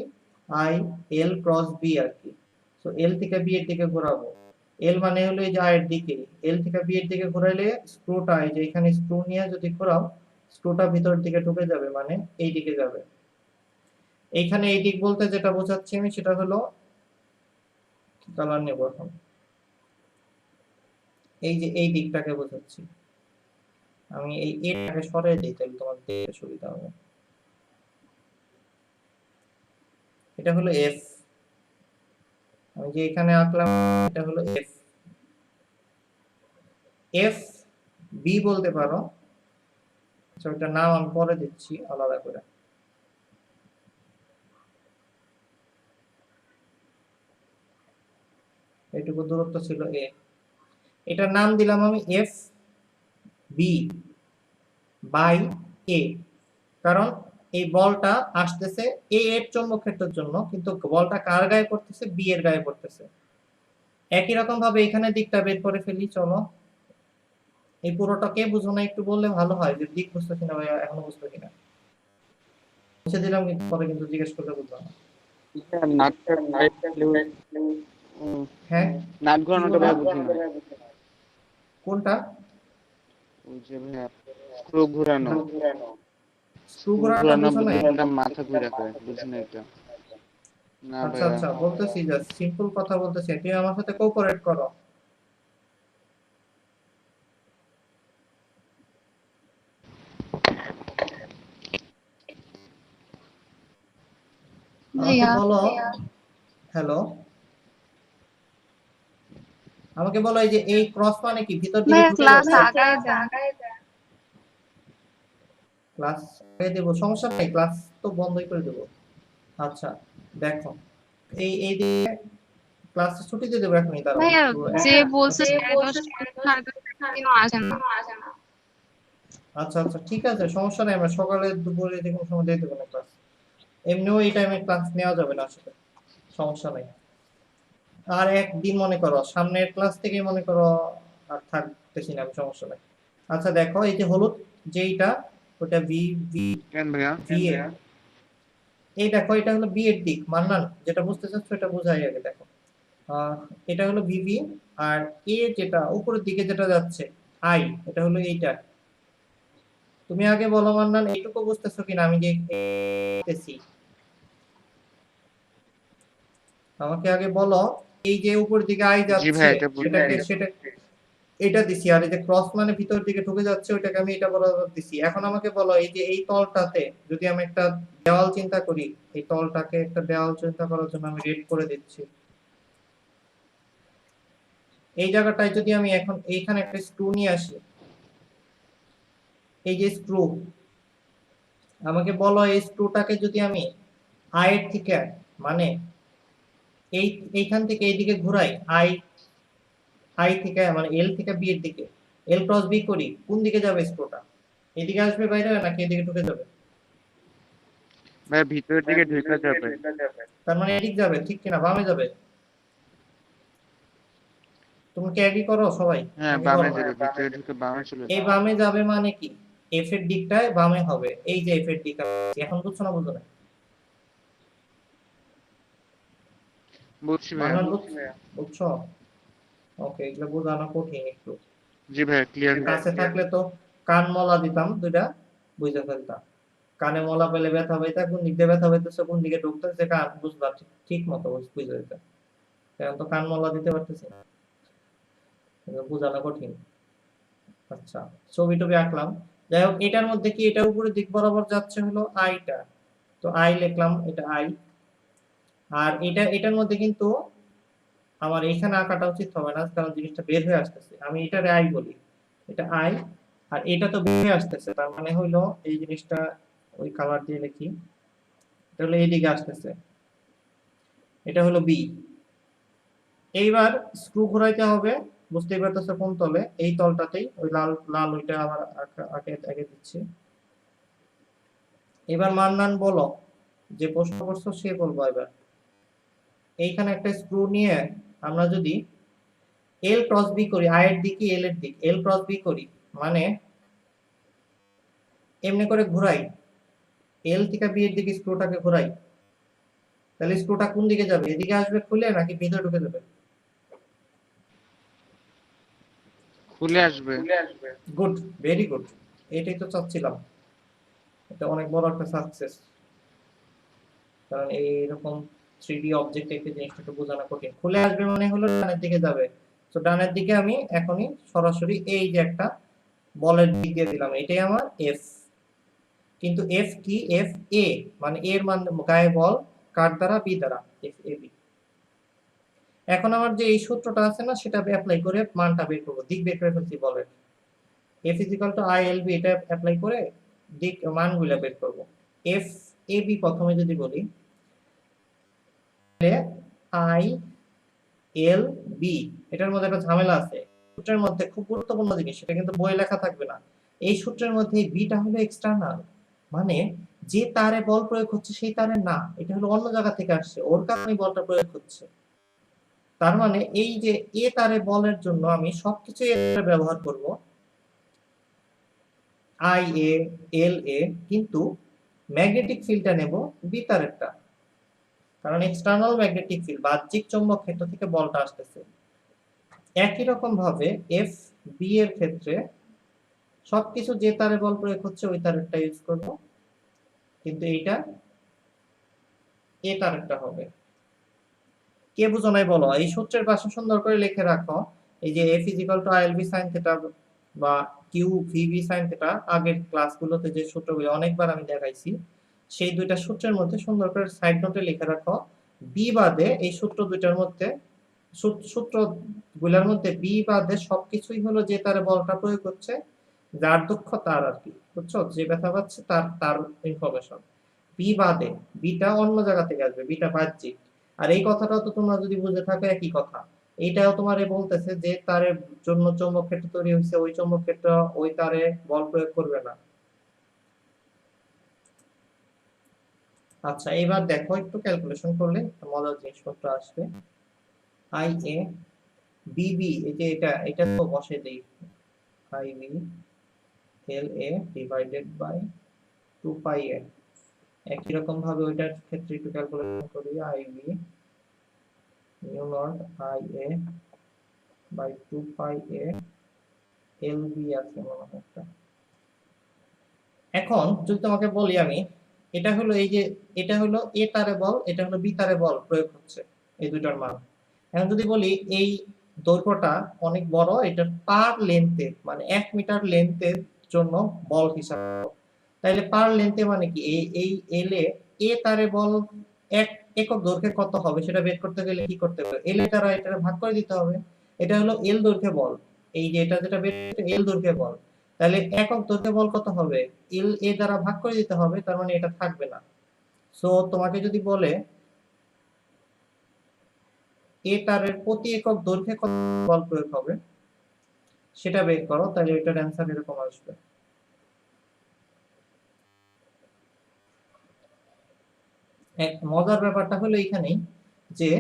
Speaker 1: আই এল ক্রস বি আর কি। সো এল থেকে বি এর দিকে ঘোরাবো, এল মানে হলো এই যে আই এর দিকে, এল থেকে বি এর দিকে ঘোরাইলে স্ক্রুটা এই যে এখানে স্ক্রু নিয়ে যদি ঘোরাও, স্ক্রুটা ভিতরের দিকে ঢুকে যাবে, মানে এই দিকে যাবে। এইখানে এই দিক বলতে যেটা বোঝাচ্ছি আমি সেটা হলো, কি কালার নেব এখন, এই যে এই দিকটাকে বোঝাচ্ছি। আমি এই এটাকে সরিয়ে দিই তাহলে তোমার দেখতে সুবিধা হবে। এটা হলো এফ, আমি যে এখানে আঁকলাম এটা হলো এফ। এফ বি বলতে পারো, আচ্ছা ওটার নাম আমি পরে দিচ্ছি আলাদা করে। এইটুকু দূরত্ব ছিল এ, এটার নাম দিলাম আমি এফ বি বাই এ, কারণ এই বলটা আসতেছে এ এর চৌম্বক ক্ষেত্রের জন্য, কিন্তু বলটা কার গায়ে পড়তেছে, বি এর গায়ে পড়তেছে। একই রকম ভাবে এখানে দিকটা বের করে ফেলি, চলো। এই পুরোটাকে বুঝো না, একটু বললে ভালো হয়, যে দিক বুঝতে কিনা ভাই এখনো বুঝতে কিনা। বুঝে দিলাম কিন্তু পরে কিন্তু জিজ্ঞেস করলে বুঝবো না।
Speaker 3: নাটটা
Speaker 1: হ্যাঁ
Speaker 3: নাট
Speaker 1: কি
Speaker 3: ঘোরানোটা
Speaker 1: বলবো,
Speaker 3: ভাই বুঝি না।
Speaker 1: কোনটা?
Speaker 3: ওই যে ভাইয়া স্ক্রু ঘোরানো,
Speaker 1: স্ক্রু
Speaker 3: স্ক্রু
Speaker 1: ঘোরানোটা
Speaker 3: ঘোরানো
Speaker 1: বুঝো নাই?
Speaker 3: বুদ্ধিটা মাথা ঘুরে যায়, বুঝি না এটা। না
Speaker 1: আচ্ছা
Speaker 3: ভাইয়া।
Speaker 1: আচ্ছা, বলতেছি, জাস্ট সিম্পল কথা বলতেছি, তুমি আমার সাথে কোঅপারেট করো। আমাকে
Speaker 2: ভাইয়া
Speaker 1: বলো, হ্যালো, আমাকে বলো এই যে এই ক্রস মানে কি, ভিতর দিকে
Speaker 2: ভাইয়া
Speaker 1: ঢুকে
Speaker 2: ক্লাস
Speaker 1: যাচ্ছে?
Speaker 2: আগায় দেন।
Speaker 1: ক্লাস আগে দেবো, সমস্যা নেই, ক্লাস তো বন্ধই করে দেবো। আচ্ছা দেখো, এই দিকে ক্লাস ছুটি দিয়ে দেবো এখনই, দাঁড়াও
Speaker 2: ভাইয়া
Speaker 1: একটু
Speaker 2: যে বলছে 10:30 কেন আসে না?
Speaker 1: আচ্ছা আচ্ছা ঠিক আছে, সমস্যা নেই, আমরা সকালে দুপুরে যে কোনো সময় দিয়ে দেবো না ক্লাস। এমনিও এই টাইমে ক্লাস নেওয়া যাবে না আসলে, সমস্যা নেই। আর একদিন মনে করো সামনের ক্লাস থেকে মনে করো আর থাকতেছি না আমি, সমস্যা নেই। আচ্ছা দেখো এই যে হলুদ যেইটা, ওটা ভি ভি
Speaker 3: কেন ভাইয়া?
Speaker 1: ভি এ, এই দেখো এটা হলো বি এর দিক, মান্নান যেটা বুঝতে চাচ্ছ এটা বোঝাই আগে দেখো। আহ, এটা হলো ভিভি, আর এ যেটা উপরের দিকে যেটা যাচ্ছে আই, এটা হলো এইটা। তুমি আগে বলো মান্নান এইটুকু বুঝতেছো কিনা, আমি যে দেখতেছি, আমাকে আগে বলো। এই যে উপরের দিকে আই
Speaker 3: জি
Speaker 1: যাচ্ছে,
Speaker 3: ভাই, এটা
Speaker 1: সেটাকে
Speaker 3: বুঝছি।
Speaker 1: সেটা এটা দিছি, আর এই যে ক্রস মানে ভিতর দিকে ঢুকে যাচ্ছে, ওইটাকে আমি এটা বরাবর দিছি। এখন আমাকে বলো এই যে এই তলটাতে যদি আমি একটা দেওয়াল চিন্তা করি, এই তলটাকে একটা দেওয়াল চিন্তা করার জন্য আমি রেড করে দিচ্ছি। এই জায়গাটায় যদি আমি এখন এইখানে একটা স্ক্রু নিয়ে আসি, এই যে স্ক্রু, আমাকে বলো এই স্ক্রুটাকে যদি আমি আই এর থেকে, মানে এই এইখান থেকে এইদিকে ঘুরাই, আই আই থেকে মানে এল থেকে বি এর দিকে, এল ক্রস বি করি, কোন দিকে যাবে স্ক্রুটা, এদিকে আসবে বাইরে নাকি এদিকে ঢুকে যাবে?
Speaker 3: ভাই ভিতরের দিকে ঢুকে যাবে।
Speaker 1: তার মানে এদিক যাবে, ঠিক কিনা, বামে যাবে? তুমি কি এগ্রি করো সবাই?
Speaker 3: হ্যাঁ,
Speaker 1: আগে
Speaker 3: বামে
Speaker 1: বলো।
Speaker 3: যাবে, ভিতরে ঢুকে বামে চলে
Speaker 1: এই
Speaker 3: যাবে।
Speaker 1: বামে যাবে মানে কি, এফ এর দিকটায় বামে হবে, এই যে এফ এর দিকটা, এখন বুঝছো না বুঝো না?
Speaker 3: বুঝছি ভাইয়া।
Speaker 1: মানলাম বুঝছো? ওকে, এগুলো বোঝানো কঠিন একটু।
Speaker 3: জি ভাইয়া, ক্লিয়ার
Speaker 1: কাছে
Speaker 3: হয়েছে।
Speaker 1: থাকলে তো কান মলা দিতাম দুইটা, বুঝতে ফেলতাম। কানে মলা পেলে ব্যথা পাইতা, কোন দিক দিয়ে ব্যথা পাইতেছে, কোন দিকে ঢুকতেছে, কান বুঝবা ঠিক মতো বুঝতে যেত। এখন তো কান মলা দিতে পারতেছি না, এগুলো বোঝানো কঠিন। আচ্ছা, ছবি টবি আঁকলাম। যাই হোক, এটার মধ্যে কি এটা উপরের দিক বরাবর যাচ্ছে হলো আইটা, তো আই লিখলাম, এটা আই। আর এটার মধ্যে কিন্তু আমার এইখানে আঁকাটা উচিত হবে না, কারণ জিনিসটা বের হয়ে আসতেছে, আমি এটারে আই বলি, এটা আই। আর এটা তো বের হয়ে আসতেছে, তার মানে হইলো এই জিনিসটা, ওই কালার দিয়ে লিখি, এটা হলো এইদিকে আসতেছে, এটা হলো বি। এইবার স্ক্রু ঘোরাইতে হবে, বুঝতেই পারতেছো কোন তলে, এই তলটাতেই, ওই লাল লাল ওইটা আবার আগে আগে দিচ্ছি। এবার মান্নান বলো, যে প্রশ্ন করছো সে বলবো। এবার এইখানে একটা স্ক্রু নিয়ে আমরা যদি এল ক্রস বি করি, আই এর দিকে এল এর দিক এল ক্রস বি করি, মানে এমনি করে ঘুরাই, এল থেকে বি এর দিকে স্ক্রুটাকে ঘুরাই, তাহলে স্ক্রুটা কোন দিকে যাবে? এদিকে আসবে খুলে, নাকি ভিতরে ঢুকে যাবে?
Speaker 3: খুলে আসবে।
Speaker 1: গুড, ভেরি গুড, এটাই তো চাচ্ছিলাম। এটা অনেক বড় একটা সাকসেস, কারণ এইরকম 3D অবজেক্ট একটা জিনিসটা একটু বোঝানো কঠিন। খুলে আসবে মানে হলো ডানের দিকে যাবে। তো ডানের দিকে আমি এখনই সরাসরি এই যে একটা বলের দিক দিয়ে দিলাম, এটাই আমার এফ। কিন্তু এফ কি? এফ এ, মানে এর মান গায়ে বল কার দ্বারা? বি দ্বারা, এফ এ বি। এখন আমার যে এই সূত্রটা আছে না, সেটা অ্যাপ্লাই করে মানটা বের করবো, দিক বের করে ফেলছি বলের। F is equal to I L B, এটা অ্যাপ্লাই করে দিক মানগুলো বের করবো। এফ এ বি প্রথমে যদি বলি, আই এল বি, এটার মধ্যে একটা ঝামেলা আছে। সূত্রের মধ্যে খুব গুরুত্বপূর্ণ জিনিস, সেটা কিন্তু বইয়ে লেখা থাকবে না। এই সূত্রের মধ্যে বিটা হলো এক্সটার্নাল, মানে যে তারে বল প্রয়োগ হচ্ছে সেই তারে না, এটা হলো অন্য জায়গা থেকে আসছে, ওর কারণে বলটা প্রয়োগ হচ্ছে। তার মানে এই যে এ তারে বলের জন্য আমি সবকিছু এ তারে ব্যবহার করব, আই এ এল এ, কিন্তু ম্যাগনেটিক ফিল্ডটা নেব বি তারেরটা, কারণ এক্সটার্নাল ম্যাগনেটিক ফিল্ড, বাহ্যিক চৌম্বক ক্ষেত্র থেকে বলটা আসতেছে। একই রকম ভাবে এফ বি এর ক্ষেত্রে সবকিছু যে তারে বল প্রয়োগ হচ্ছে ওই তারেরটা ইউজ করব, কিন্তু এইটা এ তারেরটা হবে। কে বুঝো নাই বলো? এই সূত্রের পাশে সুন্দর করে লিখে রাখো, এই যে F is equal to I L B sine theta বা Q V B sine theta, আগের ক্লাসগুলোতে যে সূত্রগুলো অনেকবার আমি দেখাইছি, সেই দুইটা সূত্রের মধ্যে সুন্দর করে সাইড নোটে লিখে রাখো, বি বাদে এই সূত্র দুইটার মধ্যে, সূত্রগুলোর মধ্যে বি বাদে সবকিছুই হলো যে তারে বলটা প্রয়োগ হচ্ছে, যার দুঃখ তার আর কি, বুঝছো? যে ব্যথা পাচ্ছে তার তার ইনফরমেশন। বি বাদে, বিটা অন্য জায়গা থেকে আসবে, বিটা বাহ্যিক। আর এই কথাটাও তো তোমরা যদি বুঝে থাকো একই কথা। এইটাও তোমারে বলতেছে যে তারের জন্য চৌম্বক ক্ষেত্র তৈরি হয়েছে, ওই চৌম্বক ক্ষেত্র ওই তারে বল প্রয়োগ করবে না। আচ্ছা, এবার দেখো একটু ক্যালকুলেশন করলে একটা মজার জিনিসপত্র আসবে। আই এ বি বি, এই যে এটা তো বসে দেই, I B L A divided by 2 pi A. একই রকম ভাবে ওইটার ক্ষেত্রে একটু ক্যালকুলেশন করি, I B mu naught I A by 2 pi A L B আছে মনে হয় একটা। এখন যদি তোমাকে বলি আমি, এটা হলো এই যে, এটা হলো এ তারে বল, এটা হলো বি তারে বল প্রয়োগ হচ্ছে, এই দুইটার মান। এখন যদি বলি এই দৈর্ঘ্যটা অনেক বড়, এটা পার লেন্থে, মানে 1 মিটার লেন্থের জন্য বল হিসাব, তাইলে পার লেন্থে মানে কি, এই এই এল এ তারে বল এক একক দৈর্ঘ্যে কত হবে সেটা বের করতে গেলে কি করতে হবে? এল এ দ্বারা এটা ভাগ করে দিতে হবে। এটা হলো এল দৈর্ঘ্যে বল, এই যে এটা যেটা বের এল দৈর্ঘ্যে বল, তাহলে একক দৈর্ঘ্যে বল কত হবে? এল এ দ্বারা ভাগ করে দিতে হবে, তার মানে এটা থাকবে না। সো তোমাকে যদি বলে এ তারের প্রতি একক দৈর্ঘ্যে কত বল প্রয়োগ হবে সেটা বের করো, তাহলে এটার অ্যান্সার এরকম আসবে। এক মজার ব্যাপারটা হলো এইখানেই, যে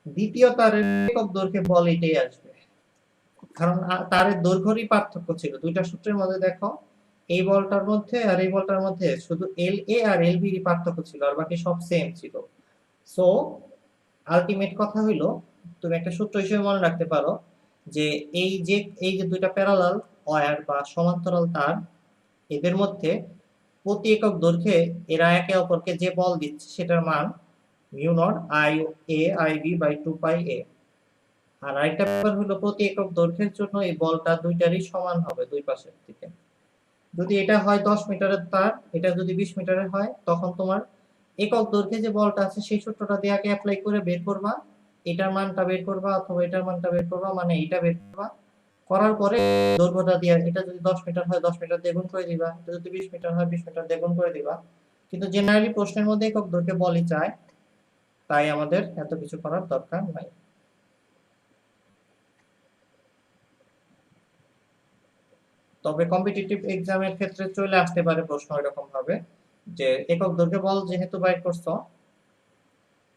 Speaker 1: দ্বিতীয় তারের একক দৈর্ঘ্যে বল এটাই আসবে, কারণ তারের দৈর্ঘ্যেরই পার্থক্য ছিল দুইটা সূত্রের মধ্যে। দেখো এই বলটার মধ্যে আর এই বলটার মধ্যে শুধু এল এ আর এল বি পার্থক্য ছিল, আর বাকি সব সেম ছিল। সো আলটিমেট কথা হইলো, তুমি একটা সূত্র হিসেবে মনে রাখতে পারো যে এই যে দুইটা প্যারালাল ওয়্যার বা সমান্তরাল তার, এদের মধ্যে প্রতি একক দৈর্ঘ্যে এরা একে অপরকে যে বল দিচ্ছে সেটার মান mu naught I A I B by 2 pi A. আর আরেকটা ব্যাপার হলো প্রতি একক দৈর্ঘ্যের জন্য এই বলটা দুইটারই সমান হবে দুই পাশের থেকে। যদি এটা হয় 10 মিটারের তার, এটা যদি 20 মিটারের হয়, তখন তোমার একক দৈর্ঘ্যে যে বলটা আছে সেই সূত্রটা দিয়ে আগে অ্যাপ্লাই করে বের করবা, এটার মানটা বের করবা অথবা এটার মানটা বের করবা, মানে এটা বের করবা, করার পরে দৈর্ঘ্যটা দিয়ে, এটা যদি 10 মিটার হয় 10 মিটার দিয়ে গুণ করে দিবা, এটা যদি 20 মিটার হয় 20 মিটার দিয়ে গুণ করে দিবা। কিন্তু জেনারেলি প্রশ্নের মধ্যে একক দৈর্ঘ্যে বলই চায়, তাই আমাদের এত কিছু করার দরকার নাই। তবে কম্পিটিটিভ এক্সামের ক্ষেত্রে চলে আসতে পারে প্রশ্ন এরকম ভাবে যে একক দৈর্ঘ্যে বল যেহেতু বাইর করছো,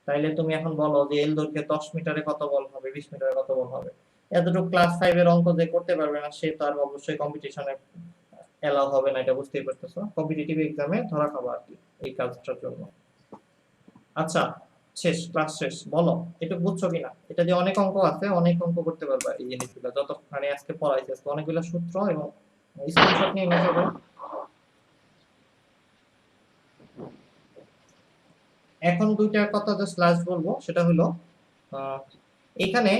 Speaker 1: তাইলে তুমি এখন বলো যে এল দৈর্ঘ্যে 10 মিটারে কত বল হবে, 20 মিটারে কত বল হবে। এতটুকু ক্লাস 5 এর অঙ্ক যে করতে পারবে না সে তো আর অবশ্যই কম্পিটিশনে এলাও হবে না, এটা বুঝতেই পারতেছো। কম্পিটিটিভ এক্সামে ধরা খাবো আর কি এই কাজটার জন্য। আচ্ছা, শেষ, ক্লাস শেষ। বলো এটা বুঝছো কিনা? এটা যে অনেক অঙ্ক আছে, অনেক অঙ্ক করতে পারবা এই জিনিসগুলো যতখানি আজকে পড়াইছি, আজকে অনেকগুলো সূত্র এবং স্ক্রিনশট নিয়ে নিতে হবে। এখন দুইটা কথা জাস্ট লাস্ট বলবো, সেটা হলো এখানে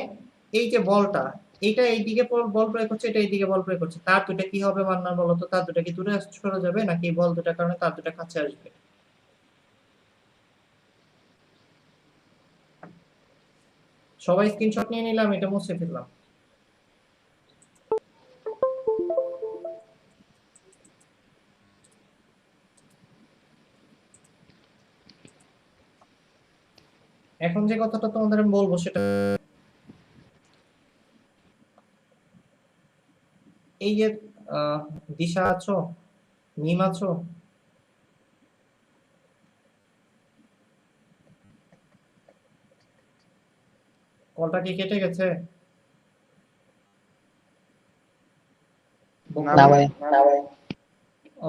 Speaker 1: এই যে বলটা, এটা এইদিকে বল প্রয়োগ করছে, এটা এইদিকে বল প্রয়োগ করছে, তার দুটা কি হবে মান্নার বলো তো? তার দুটা কি দূরে সরে যাবে নাকি বল দুটার কারণে তার দুটা কাছে আসবে? সবাই স্ক্রিনশট নিয়ে নিলাম, এটা মুছে ফেললাম। এখন যে কথাটা তোমাদের আমি বলবো সেটা এই যে দিশা আছো, মিম আছো, কলটা কি কেটে গেছে?
Speaker 3: না ভাই।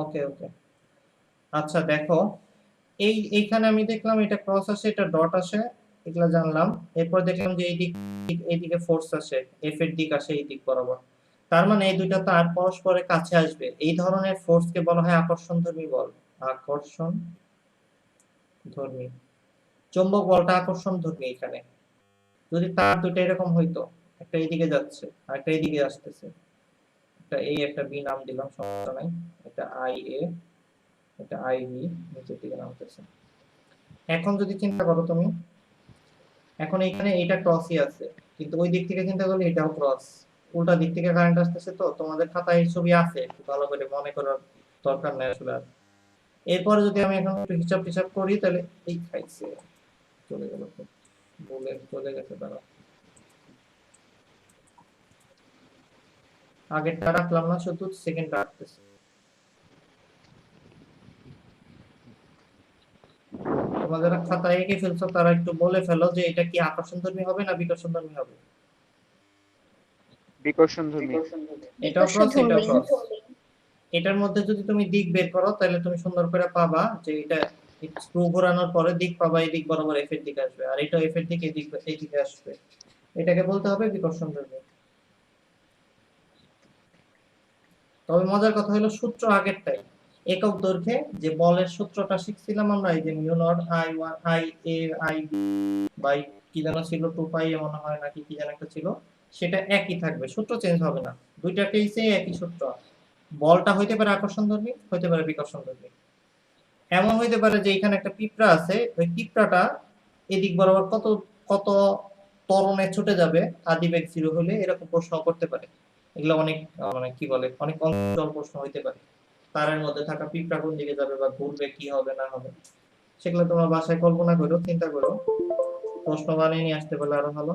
Speaker 1: ওকে ওকে। আচ্ছা দেখো, এইখানে আমি দেখলাম এটা ক্রস আসে, এটা ডট আসে, এগুলা জানলাম। এরপর দেখলাম যে এইদিকে ফোর্স আসে, এফ এর দিক আসে এই দিক বরাবর। তার মানে এই দুইটা তার পরস্পরের কাছে আসবে। এই ধরনের ফোর্সকে বলা হয় আকর্ষণধর্মী বল। আকর্ষণধর্মী। চৌম্বক বলটা আকর্ষণধর্মী এখানে। যদি তার দুটো এরকম হইতো, একটা এইদিকে যাচ্ছে আর একটা এইদিকে আসতেছে, একটা এ একটা বি নাম দিলাম, সমস্যা নাই। এটা আই এ, এটা আই বি, নিচের দিকে নামতেছে। এখন যদি চিন্তা করো তুমি, এখন এখানে এটা ক্রসই আছে, কিন্তু ওই দিক থেকে চিন্তা করলে এটাও ক্রস। উল্টা দিক থেকে কারেন্ট আসতেছে, তো তোমাদের খাতায় এই ছবি আছে, একটু ভালো করে মনে করার দরকার নাই আসলে আর। এরপরে যদি আমি এখন একটু হিসাব টিসাব করি, তাহলে এই খাইছে, চলে গেল তো, বলে চলে গেছে তারা। আগেরটা রাখলাম না, শুধু সেকেন্ডটা রাখতেছে। তোমরা যারা খাতায় এঁকে ফেলছো তারা একটু বলে ফেলো যে এটা কি আকর্ষণধর্মী হবে না বিকর্ষণধর্মী হবে।
Speaker 3: বিকর্ষণধর্মী।
Speaker 1: এটাও ক্রস, এটাও ক্রস। এটার মধ্যে যদি তুমি দিক বের করো তাহলে তুমি সুন্দর করে পাবা যে এটা স্ক্রু ঘোরানোর পরে দিক পাবা, এই দিক বরাবর এফ এর দিকে আসবে, আর এটা এফ এর দিকে এই দিকে আসবে। এটাকে বলতে হবে বিকর্ষণধর্মী। তবে মজার কথা হলো সূত্র আগেরটাই। একক দৈর্ঘ্যে যে বলের সূত্রটা শিখছিলাম আমরা, এই যে mu naught I one I A I B by কি যেন ছিল 2 পাই মনে হয় নাকি কি যেন একটা ছিল, সেটা একই থাকবে, সূত্র চেঞ্জ হবে না। দুইটা কেসে একই সূত্র। বলটা হইতে পারে আকর্ষণধর্মী, হইতে পারে বিকর্ষণধর্মী। এমন হইতে পারে যে এখানে একটা পিঁপড়া আছে, ওই পিঁপড়াটা এদিক বরাবর কত কত ত্বরণে ছুটে যাবে আদিবেগ 0 হলে, এরকম প্রশ্ন করতে পারে। এগুলো অনেক মানে কি বলে, অনেক অঞ্চল প্রশ্ন হইতে পারে। তারের মধ্যে থাকা পিঁপড়া কোন দিকে যাবে বা ঘুরবে, কি হবে না হবে, সেগুলো তোমরা বাসায় কল্পনা করো, চিন্তা করো, প্রশ্ন বানিয়ে নিয়ে আসতে পারলে আরো ভালো।